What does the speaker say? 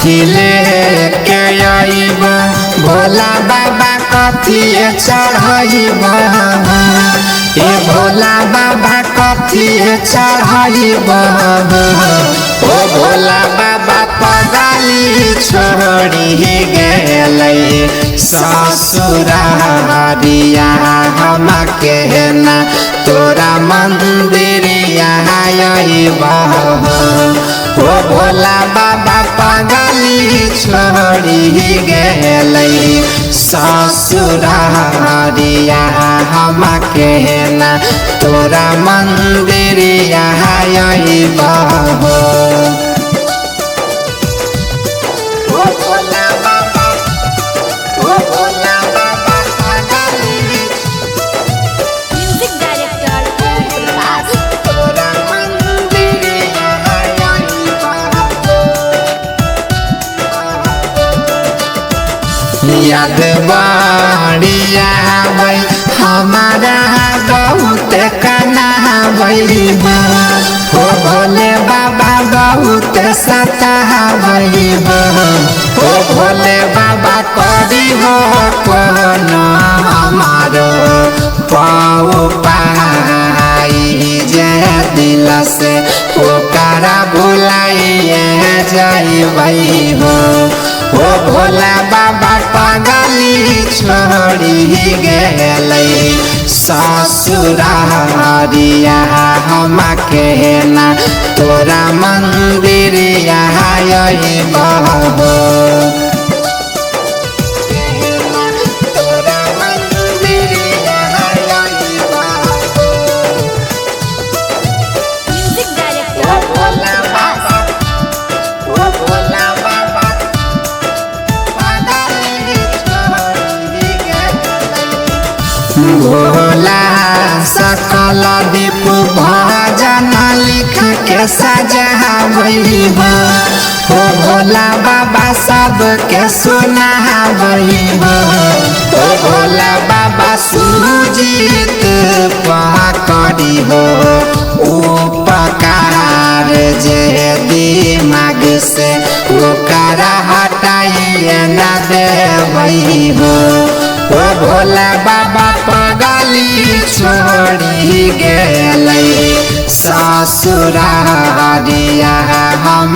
कथिले के आइब भोला बाबा कथिए चढ़ाइब ए भोला बाबा कथिए चढ़ाइब ओ भोला बाबा पगाली छोड़ी गेलै ससुरारिया हम के ना तोरा मंदिरिया आइब ओ भोला बाबा पगाली छोड़ी गेलै ससुरारिया हम के ना तोरा मंदिरिया आइब म्यूजिक डायरेक्टर प्रकाश। याद बाड़िया हमारा बहुत कनावई हो भोले बाबा बहुत सतावई हो भोले बाबा करी हो कौन हमारो पाओ पाई जे दिल से ओकरा भुलाइए जाइबई हो ओ भोला बाबा पगाली छोड़ी गेलै ससुरारिया हम के ना तोरा मंदिरिया आइब तोरा मंदिरिया आइब म्यूजिक डायरेक्टर प्रकाश। भोला सकल दीप भजन लिख के सजावई हो भोला बाबा सबके सुनावई हो भोला बाबा सुजीत पकड़ी हो उपकार जे दिमाग से ओकरा हटाइए न देवई हो ओ भोला बाबा पगाली छोड़ी गेलै ससुरारिया हम